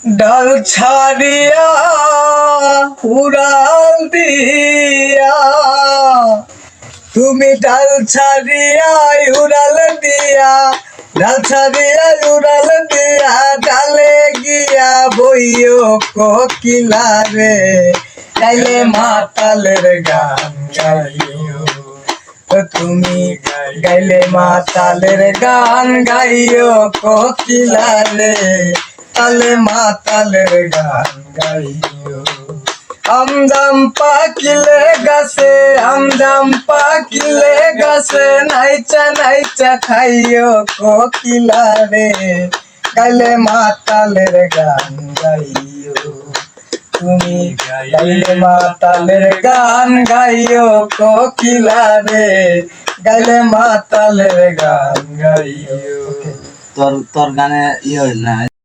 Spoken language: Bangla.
ডাল ছাড়িয়া উড়াল দিয়া, তুমি ডাল ছাড়িয়া উড়াল দিয়া, ডাল ছাড়িয়া উড়াল দিয়া, ডালে গিয়া বইও কোকিলা রে, গাইলে মাতালের গান গাইও তুমি, গাইলে মাতালের গান গাইও কোকিলা রে, তালে মাতালের গান গাইও। আমজাম পাকিলে গাছে, আমজাম পাকিলে গাছে, নাইচা নাইচা খাইও কোকিলা রে, গাইলে মাতালের গান গাইও তুমি, গাইলে মাতালের গান গাইও কোকিলা রে, গাইলে মাতালের গান গাইও। তোর গানে ইয়ে হয় না।